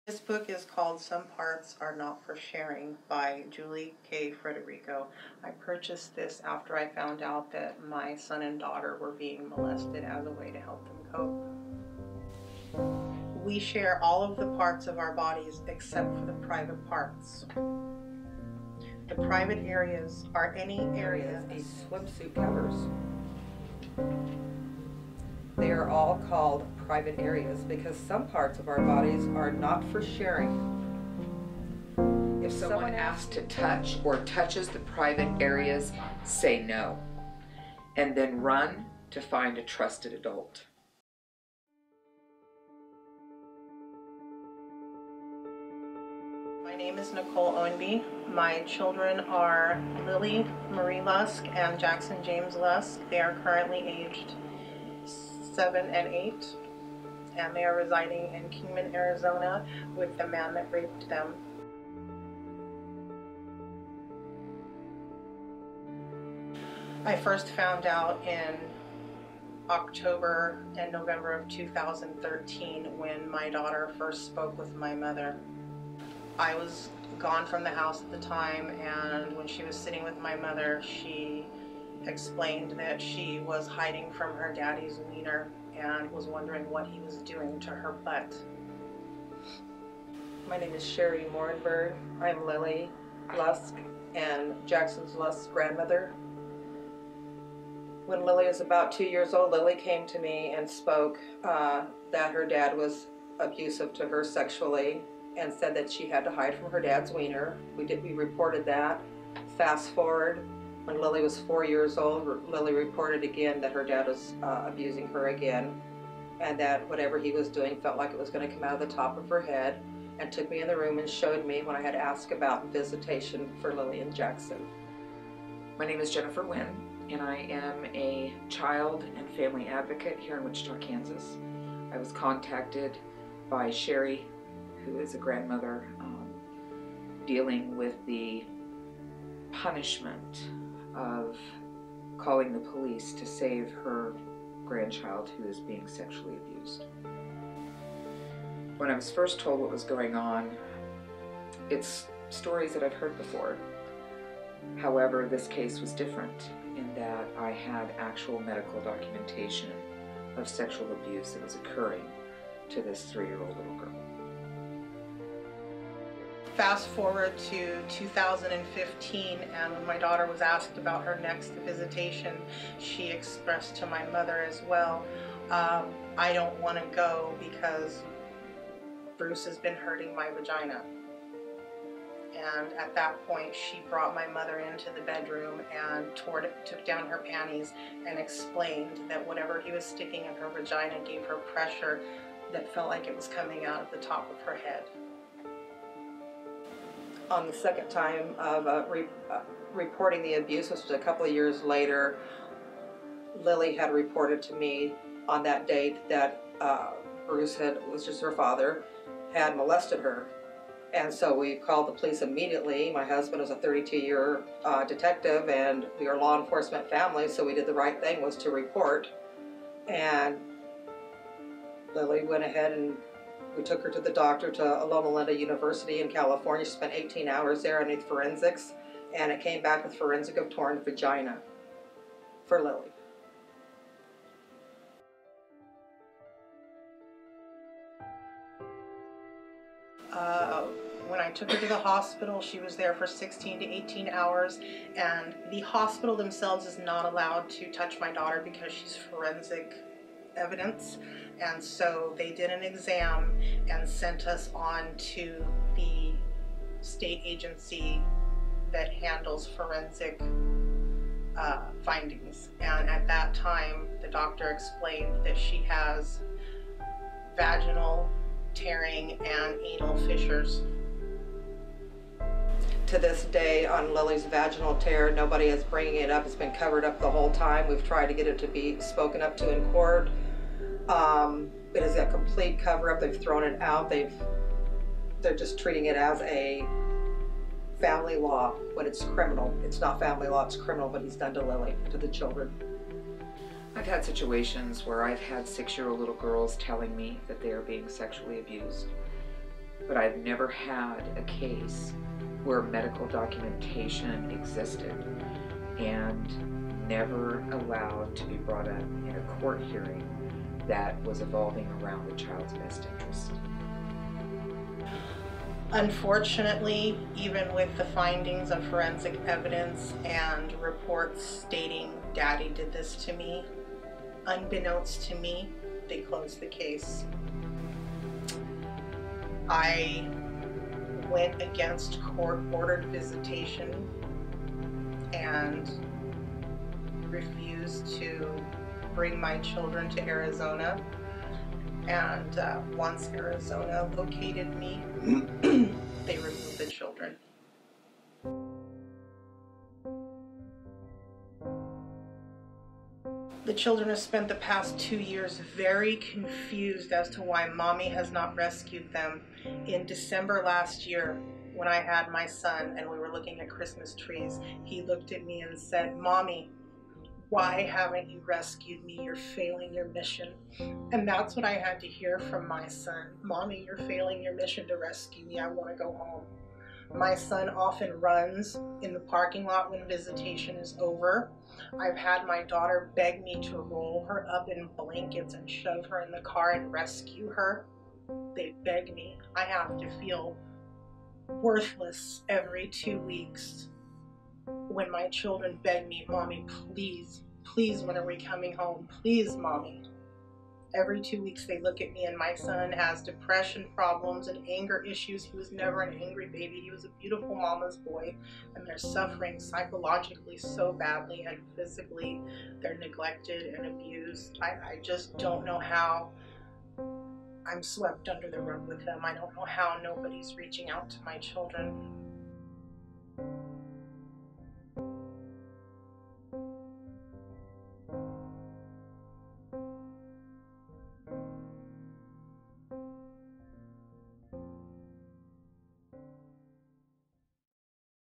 This book is called Some Parts Are Not for Sharing by Julie K. Frederico. I purchased this after I found out that my son and daughter were being molested as a way to help them cope. We share all of the parts of our bodies except for the private parts. The private areas are any area a swimsuit covers. They are all called private areas because some parts of our bodies are not for sharing. If someone asks to touch or touches the private areas, say no, and then run to find a trusted adult. My name is Nicole Ownbey. My children are Lily Marie Lusk and Jackson James Lusk. They are currently aged 7 and 8, and they are residing in Kingman, Arizona with the man that raped them. I first found out in October and November of 2013 when my daughter first spoke with my mother. I was gone from the house at the time, and when she was sitting with my mother, she explained that she was hiding from her daddy's wiener and was wondering what he was doing to her butt. My name is Sherry Morenberg. I'm Lily Lusk and Jackson's Lusk's grandmother. When Lily was about 2 years old, Lily came to me and spoke that her dad was abusive to her sexually and said that she had to hide from her dad's wiener. We reported that. Fast forward, when Lily was 4 years old, Lily reported again that her dad was abusing her again, and that whatever he was doing felt like it was going to come out of the top of her head, and took me in the room and showed me when I had asked about visitation for Lily and Jackson. My name is Jennifer Wynn, and I am a child and family advocate here in Wichita, Kansas. I was contacted by Sherry, who is a grandmother, dealing with the punishment of calling the police to save her grandchild who is being sexually abused. When I was first told what was going on, it's stories that I've heard before. However, this case was different in that I had actual medical documentation of sexual abuse that was occurring to this 3-year-old little girl. Fast forward to 2015, and when my daughter was asked about her next visitation, she expressed to my mother as well, I don't want to go because Bruce has been hurting my vagina. And at that point, she brought my mother into the bedroom and took down her panties and explained that whatever he was sticking in her vagina gave her pressure that felt like it was coming out of the top of her head. On the second time of reporting the abuse, which was a couple of years later, Lily had reported to me on that date that Bruce, was just her father, had molested her. And so we called the police immediately. My husband was a 32-year detective, and we are a law enforcement family, so we did the right thing, was to report. And Lily went ahead and we took her to the doctor to Loma Linda University in California. She spent 18 hours there underneath forensics, and it came back with forensic of torn vagina for Lily. When I took her to the hospital, she was there for 16 to 18 hours, and the hospital themselves is not allowed to touch my daughter because she's forensic evidence, and so they did an exam and sent us on to the state agency that handles forensic findings. And at that time, the doctor explained that she has vaginal tearing and anal fissures. To this day, on Lily's vaginal tear, nobody is bringing it up. It's been covered up the whole time. We've tried to get it to be spoken up to in court. It is a complete cover-up. They've thrown it out. They're just treating it as a family law when it's criminal. It's not family law, it's criminal, what he's done to Lily, to the children. I've had situations where I've had 6-year-old little girls telling me that they are being sexually abused. but I've never had a case where medical documentation existed and never allowed to be brought up in a court hearing that was evolving around the child's best interest. Unfortunately, even with the findings of forensic evidence and reports stating Daddy did this to me, unbeknownst to me, they closed the case. I went against court-ordered visitation and refused to bring my children to Arizona. And once Arizona located me, they removed the children. The children have spent the past 2 years very confused as to why Mommy has not rescued them. In December last year, when I had my son and we were looking at Christmas trees, he looked at me and said, "Mommy, why haven't you rescued me? You're failing your mission." And that's what I had to hear from my son. "Mommy, you're failing your mission to rescue me. I want to go home." My son often runs in the parking lot when visitation is over. I've had my daughter beg me to roll her up in blankets and shove her in the car and rescue her. They beg me. I have to feel worthless every 2 weeks when my children beg me, "Mommy, please, please, when are we coming home? Please, Mommy." Every 2 weeks they look at me, and my son has depression problems and anger issues. He was never an angry baby. He was a beautiful mama's boy, and they're suffering psychologically so badly, and physically they're neglected and abused. I just don't know how I'm swept under the rug with them. I don't know how nobody's reaching out to my children.